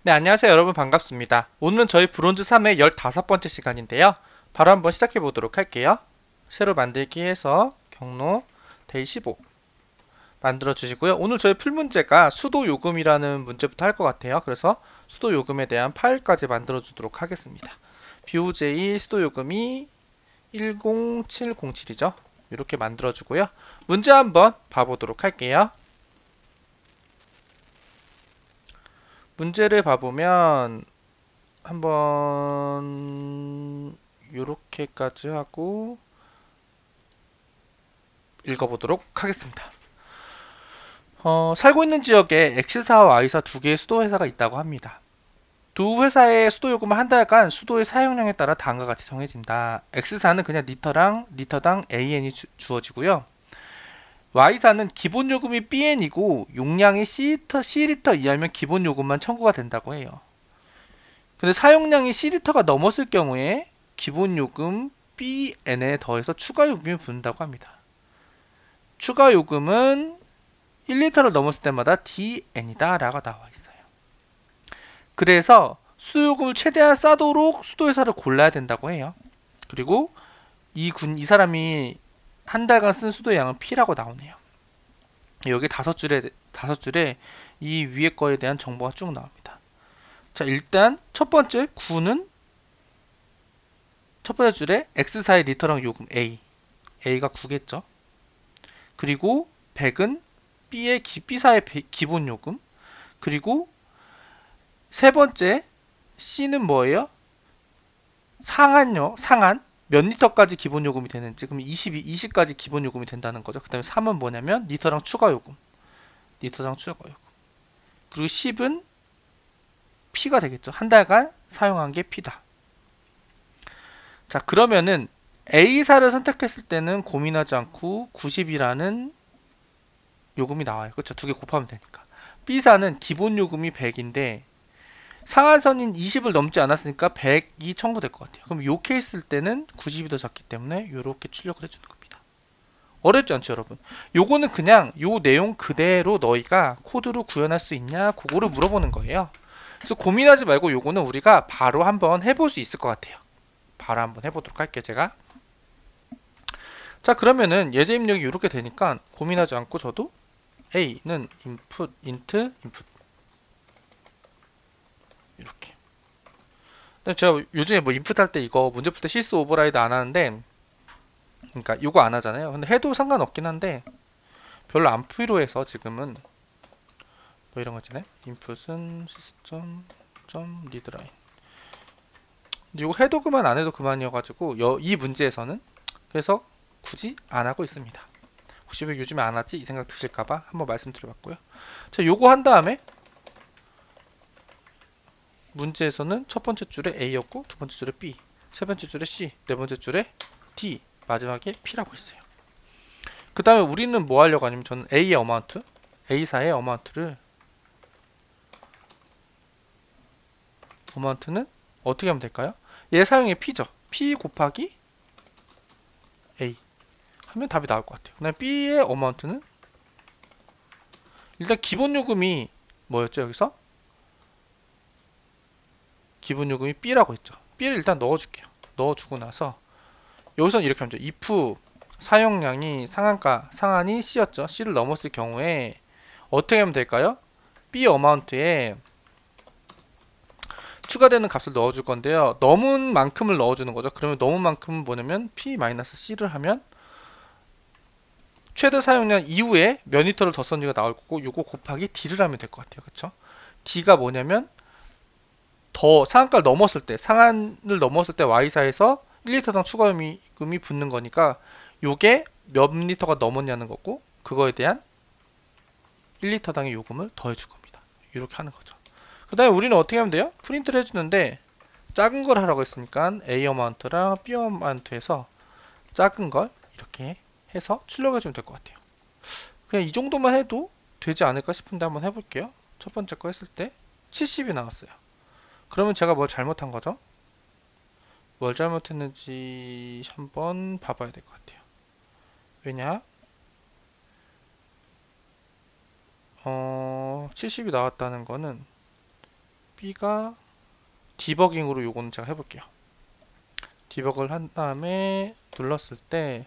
네, 안녕하세요. 여러분 반갑습니다. 오늘은 저희 브론즈 3의 15번째 시간인데요. 바로 한번 시작해 보도록 할게요. 새로 만들기 해서 경로 데이 15 만들어 주시고요. 오늘 저희 풀 문제가 수도 요금이라는 문제부터 할 것 같아요. 그래서 수도 요금에 대한 파일까지 만들어 주도록 하겠습니다. BOJ 수도 요금이 10707이죠. 이렇게 만들어 주고요. 문제 한번 봐보도록 할게요. 문제를 봐보면 한번 요렇게까지 하고 읽어보도록 하겠습니다. 살고 있는 지역에 X사와 Y사 두 개의 수도 회사가 있다고 합니다. 두 회사의 수도 요금은 한 달간 수도의 사용량에 따라 다음과 같이 정해진다. X사는 그냥 리터당 AN이 주어지고요. Y사는 기본 요금이 BN이고 용량이 C리터 이하면 기본 요금만 청구가 된다고 해요. 근데 사용량이 C리터가 넘었을 경우에 기본 요금 BN에 더해서 추가 요금이 붙는다고 합니다. 추가 요금은 1리터를 넘었을 때마다 DN이다 라고 나와 있어요. 그래서 수요금을 최대한 싸도록 수도회사를 골라야 된다고 해요. 그리고 이 사람이 한 달간 쓴 수도의 양은 P라고 나오네요. 여기 다섯 줄에 이 위에 거에 대한 정보가 쭉 나옵니다. 자, 일단 첫 번째 줄에 X사의 리터당 요금 A가 9겠죠. 그리고 100은 B사의 기본 요금. 그리고 세 번째 C는 뭐예요? 상한 몇 리터까지 기본 요금이 되는지. 그럼 20까지 기본 요금이 된다는 거죠. 그 다음에 3은 뭐냐면 리터당 추가 요금. 리터당 추가 요금. 그리고 10은 P가 되겠죠. 한 달간 사용한 게 P다. 자, 그러면은 A사를 선택했을 때는 고민하지 않고 90이라는 요금이 나와요. 그렇죠. 두 개 곱하면 되니까. B사는 기본 요금이 100인데 상한선인 20을 넘지 않았으니까 100이 청구될 것 같아요. 그럼 요 케이스 때는 90이 더 작기 때문에 이렇게 출력을 해주는 겁니다. 어렵지 않죠, 여러분? 요거는 그냥 요 내용 그대로 너희가 코드로 구현할 수 있냐 그거를 물어보는 거예요. 그래서 고민하지 말고 요거는 우리가 바로 한번 해볼 수 있을 것 같아요. 바로 한번 해보도록 할게요, 제가. 자, 그러면은 예제 입력이 이렇게 되니까 고민하지 않고 저도 A는 인트 이렇게. 근데 제가 요즘에 뭐 인풋 할 때 이거 문제 풀 때 실수 오버라이드 안 하는데, 그러니까 이거 안 하잖아요. 근데 해도 상관없긴 한데 별로 안 필요해서 지금은 뭐 이런 거 있잖아요. 인풋은 시스템 점 리드라인. 이거 해도 그만 안 해도 그만이어가지고 이 문제에서는 그래서 굳이 안 하고 있습니다. 혹시 왜 요즘에 안 하지? 이 생각 드실까봐 한번 말씀드려봤고요. 자, 요거 한 다음에 문제에서는 첫 번째 줄에 A였고 두 번째 줄에 B, 세 번째 줄에 C, 네 번째 줄에 D, 마지막에 P라고 했어요. 그 다음에 우리는 뭐 하려고 하냐면 저는 A의 어마운트, A사의 어마운트는 어떻게 하면 될까요? 얘 사용의 P죠. P 곱하기 A 하면 답이 나올 것 같아요. 그 다음에 B의 어마운트는 일단 기본 요금이 뭐였죠 여기서? 기본 요금이 B라고 했죠. B를 일단 넣어줄게요. 넣어주고 나서 여기서는 이렇게 하면 돼요. if 사용량이 상한이 C였죠. C를 넘었을 경우에 어떻게 하면 될까요? B 어마운트에 추가되는 값을 넣어줄 건데요. 넘은 만큼을 넣어주는 거죠. 그러면 넘은 만큼은 뭐냐면 P-C를 하면 최대 사용량 이후에 몇 리터를 더 썼는지가 나올 거고 요거 곱하기 D를 하면 될 것 같아요. 그쵸? D가 뭐냐면 더 상한을 넘었을 때 Y사에서 1리터당 추가 요금이 붙는 거니까 요게 몇 리터가 넘었냐는 거고 그거에 대한 1리터당의 요금을 더해줄 겁니다. 이렇게 하는 거죠. 그 다음에 우리는 어떻게 하면 돼요? 프린트를 해주는데 작은 걸 하라고 했으니까 A 어마운트랑 B 어마운트에서 작은 걸 이렇게 해서 출력해주면 될 것 같아요. 그냥 이 정도만 해도 되지 않을까 싶은데 한번 해볼게요. 첫 번째 거 했을 때 70이 나왔어요. 그러면 제가 뭘 잘못한 거죠? 뭘 잘못했는지 한번 봐봐야 될 것 같아요. 왜냐? 70이 나왔다는 거는 B가 디버깅으로 요거는 제가 해볼게요. 디버그를 한 다음에 눌렀을 때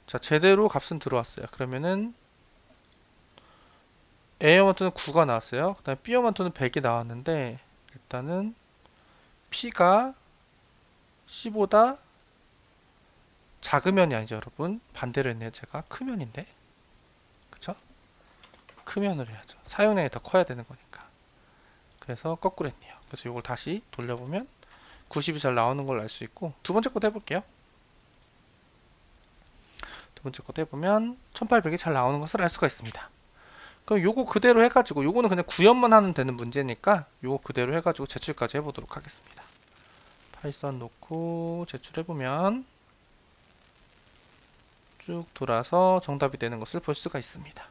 자, 제대로 값은 들어왔어요. 그러면은 A어먼트는 9가 나왔어요. 그 다음에 B어먼트는 100이 나왔는데 일단은 P가 C보다 작으면이 아니죠, 여러분. 반대로 했네요. 제가 크면인데, 그쵸? 크면으로 해야죠. 사용량이 더 커야 되는 거니까. 그래서 거꾸로 했네요. 그래서 이걸 다시 돌려보면 90이 잘 나오는 걸 알 수 있고, 두 번째 것도 해볼게요. 두 번째 것도 해보면 1800이 잘 나오는 것을 알 수가 있습니다. 그럼 요거 그대로 해가지고, 요거는 그냥 구현만 하면 되는 문제니까 요거 그대로 해가지고 제출까지 해보도록 하겠습니다. 파이썬 놓고 제출해보면 쭉 돌아서 정답이 되는 것을 볼 수가 있습니다.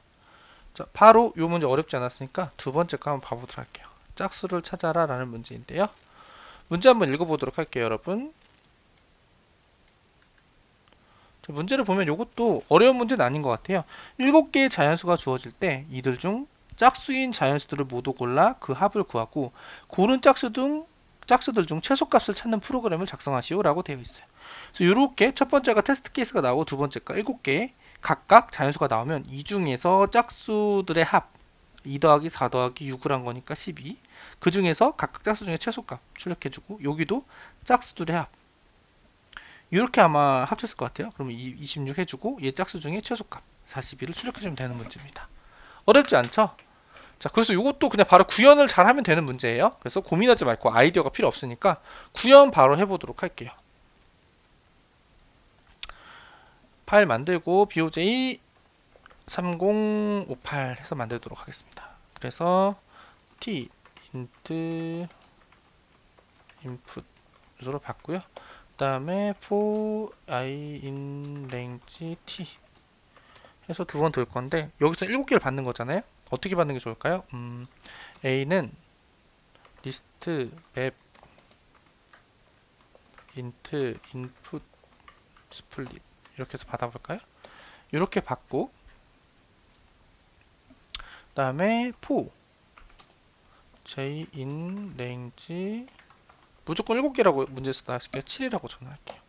자, 바로 요 문제 어렵지 않았으니까 두 번째 거 한번 봐보도록 할게요. 짝수를 찾아라 라는 문제인데요. 문제 한번 읽어보도록 할게요, 여러분. 자, 문제를 보면 이것도 어려운 문제는 아닌 것 같아요. 7개의 자연수가 주어질 때 이들 중 짝수인 자연수들을 모두 골라 그 합을 구하고 고른 짝수들 중 최소값을 찾는 프로그램을 작성하시오 라고 되어 있어요. 그래서 이렇게 첫 번째가 테스트 케이스가 나오고 두 번째가 7개의 각각 자연수가 나오면 이 중에서 짝수들의 합 2 더하기 4 더하기 6을 한 거니까 12. 그 중에서 각각 짝수 중에 최소값 출력해주고 여기도 짝수들의 합 이렇게 아마 합쳤을 것 같아요. 그러면 26 해주고 얘 짝수 중에 최소값 42를 출력해주면 되는 문제입니다. 어렵지 않죠? 자, 그래서 이것도 그냥 바로 구현을 잘 하면 되는 문제예요. 그래서 고민하지 말고 아이디어가 필요 없으니까 구현 바로 해보도록 할게요. 파일 만들고 BOJ 3058 해서 만들도록 하겠습니다. 그래서 t int input으로 봤고요. 그 다음에 for I in range t 해서 두 번 돌 건데 여기서 7개를 받는 거잖아요. 어떻게 받는 게 좋을까요? A는 list map int input split 이렇게 해서 받아볼까요? 이렇게 받고 그 다음에 for j in range 무조건 7개라고 문제에서 나왔을게요. 7이라고 전화할게요.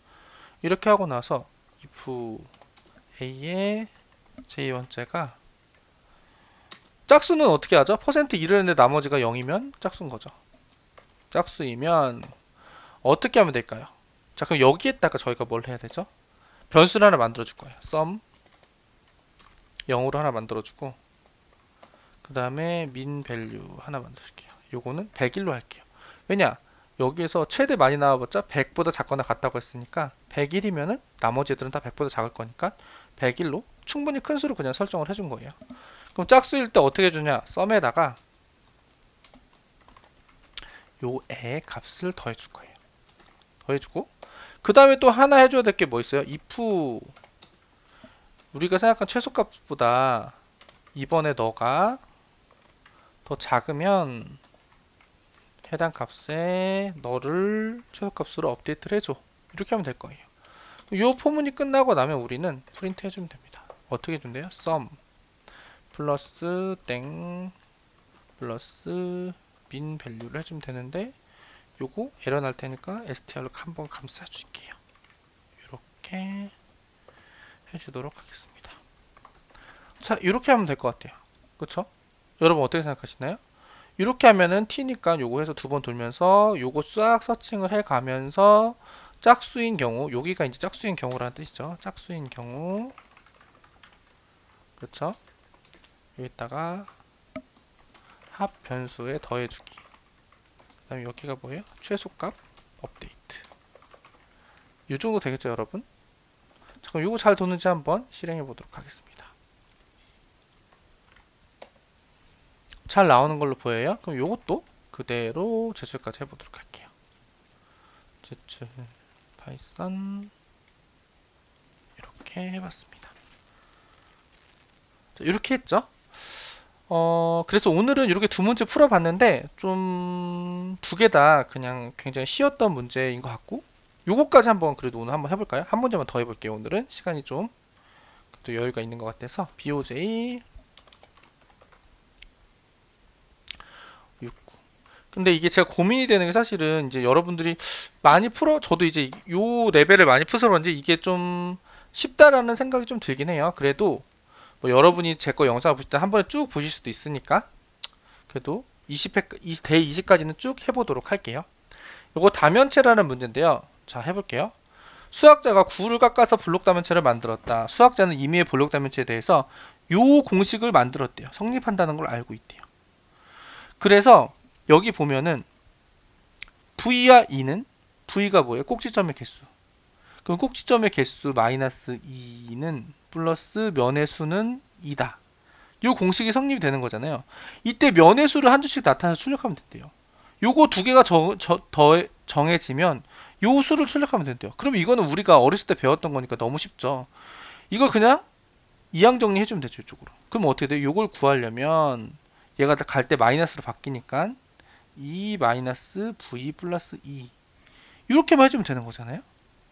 이렇게 하고 나서 if a의 j1째가 짝수는 어떻게 하죠? 퍼센트 1을 했는데 나머지가 0이면 짝수인 거죠. 짝수이면 어떻게 하면 될까요? 자, 그럼 여기에다가 저희가 뭘 해야 되죠? 변수를 하나 만들어 줄 거예요. sum 0으로 하나 만들어 주고 그 다음에 min value 하나 만들게요. 요거는 100일로 할게요. 왜냐? 여기에서 최대 많이 나와봤자 100보다 작거나 같다고 했으니까 101이면은 나머지 애들은 다 100보다 작을 거니까 101로 충분히 큰 수로 그냥 설정을 해준 거예요. 그럼 짝수일 때 어떻게 해주냐? 썸에다가 요 애 값을 더해줄 거예요. 더해주고 그 다음에 또 하나 해줘야 될 게 뭐 있어요? if 우리가 생각한 최소값보다 이번에 너가 더 작으면 해당 값에 너를 최소값으로 업데이트를 해줘. 이렇게 하면 될 거예요. 이 포문이 끝나고 나면 우리는 프린트 해주면 됩니다. 어떻게 해준대요? sum 플러스 땡 플러스 min value를 해주면 되는데 요거 에러 날 테니까 str로 한번 감싸 줄게요. 이렇게 해주도록 하겠습니다. 자, 이렇게 하면 될 것 같아요. 그쵸? 여러분 어떻게 생각하시나요? 이렇게 하면은 t니까 요거 해서 두 번 돌면서 요거 싹 서칭을 해 가면서 짝수인 경우 여기가 이제 짝수인 경우라는 뜻이죠. 짝수인 경우 그렇죠? 여기다가 합 변수에 더해주기. 그 다음에 여기가 뭐예요? 최소값 업데이트. 이 정도 되겠죠, 여러분? 자, 그럼 이거 잘 도는지 한번 실행해 보도록 하겠습니다. 잘 나오는 걸로 보여요. 그럼 이것도 그대로 제출까지 해보도록 할게요. 제출 파이썬 이렇게 해봤습니다. 자, 이렇게 했죠. 그래서 오늘은 이렇게 두 문제 풀어봤는데 좀 두 개 다 그냥 굉장히 쉬웠던 문제인 것 같고 요거까지 한번 그래도 오늘 한번 해볼까요? 한 문제만 더 해볼게요. 오늘은 시간이 좀 또 여유가 있는 것 같아서 BOJ 69. 근데 이게 제가 고민이 되는 게 사실은 이제 여러분들이 많이 풀어, 저도 이제 요 레벨을 많이 푸서 그런지 이게 좀 쉽다라는 생각이 좀 들긴 해요. 그래도 뭐 여러분이 제 거 영상을 보실 때 한 번에 쭉 보실 수도 있으니까 그래도 20회, 대 20까지는 쭉 해보도록 할게요. 요거 다면체라는 문제인데요. 자, 해볼게요. 수학자가 9를 깎아서 블록 다면체를 만들었다. 수학자는 임의의 블록 다면체에 대해서 요 공식을 만들었대요. 성립한다는 걸 알고 있대요. 그래서 여기 보면은 V와 E는, V가 뭐예요? 꼭지점의 개수. 그럼 꼭지점의 개수 마이너스 2는 플러스 면의 수는 2다. 요 공식이 성립이 되는 거잖아요. 이때 면의 수를 한 줄씩 나타내서 출력하면 된대요. 요거 두 개가 더 정해지면 요 수를 출력하면 된대요. 그럼 이거는 우리가 어렸을 때 배웠던 거니까 너무 쉽죠. 이걸 그냥 이항 정리해주면 되죠, 이쪽으로. 그럼 어떻게 돼요? 요걸 구하려면 얘가 갈 때 마이너스로 바뀌니까 2 마이너스 v 플러스 2 이렇게만 해주면 되는 거잖아요.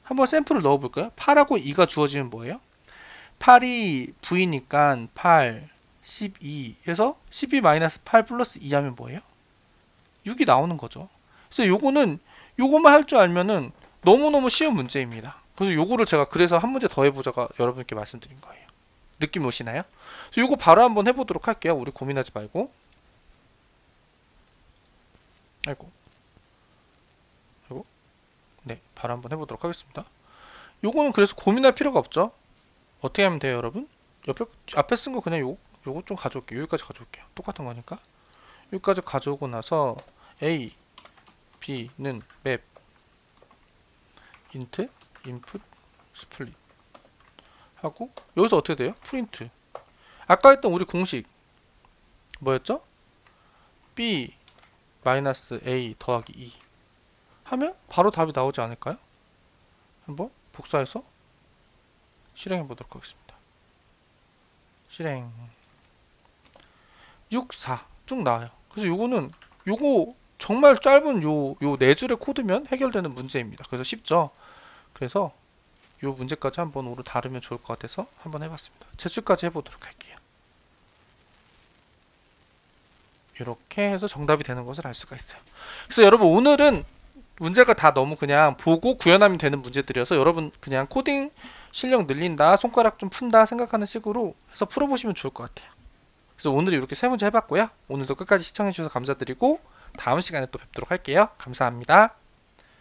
한번 샘플을 넣어볼까요? 8하고 2가 주어지면 뭐예요? 8이 v니까 8, 12 해서 12 마이너스 8 플러스 2 하면 뭐예요? 6이 나오는 거죠. 그래서 요거는 요거만 할 줄 알면은 너무너무 쉬운 문제입니다. 그래서 요거를 제가 그래서 한 문제 더 해보자가 여러분께 말씀드린 거예요. 느낌 오시나요? 그래서 요거 바로 한번 해보도록 할게요. 우리 고민하지 말고. 아이고. 아이고. 네, 바로 한번 해보도록 하겠습니다. 요거는 그래서 고민할 필요가 없죠. 어떻게 하면 돼요, 여러분? 앞에 쓴 거 그냥 요거 좀 가져올게요. 여기까지 가져올게요. 똑같은 거니까. 여기까지 가져오고 나서 A, B는 맵, 인트, 인풋, 스플릿 하고 여기서 어떻게 돼요? 프린트. 아까 했던 우리 공식 뭐였죠? B 마이너스 A 더하기 2 하면 바로 답이 나오지 않을까요? 한번 복사해서 실행해 보도록 하겠습니다. 실행 6, 4 쭉 나와요. 그래서 요거는 요거 정말 짧은 요 네 줄의 코드면 해결되는 문제입니다. 그래서 쉽죠. 그래서 요 문제까지 한번 오늘 다루면 좋을 것 같아서 한번 해봤습니다. 제출까지 해보도록 할게요. 이렇게 해서 정답이 되는 것을 알 수가 있어요. 그래서 여러분 오늘은 문제가 다 너무 그냥 보고 구현하면 되는 문제들이어서 여러분 그냥 코딩 실력 늘린다, 손가락 좀 푼다 생각하는 식으로 해서 풀어보시면 좋을 것 같아요. 그래서 오늘 이렇게 세 문제 해봤고요. 오늘도 끝까지 시청해주셔서 감사드리고 다음 시간에 또 뵙도록 할게요. 감사합니다.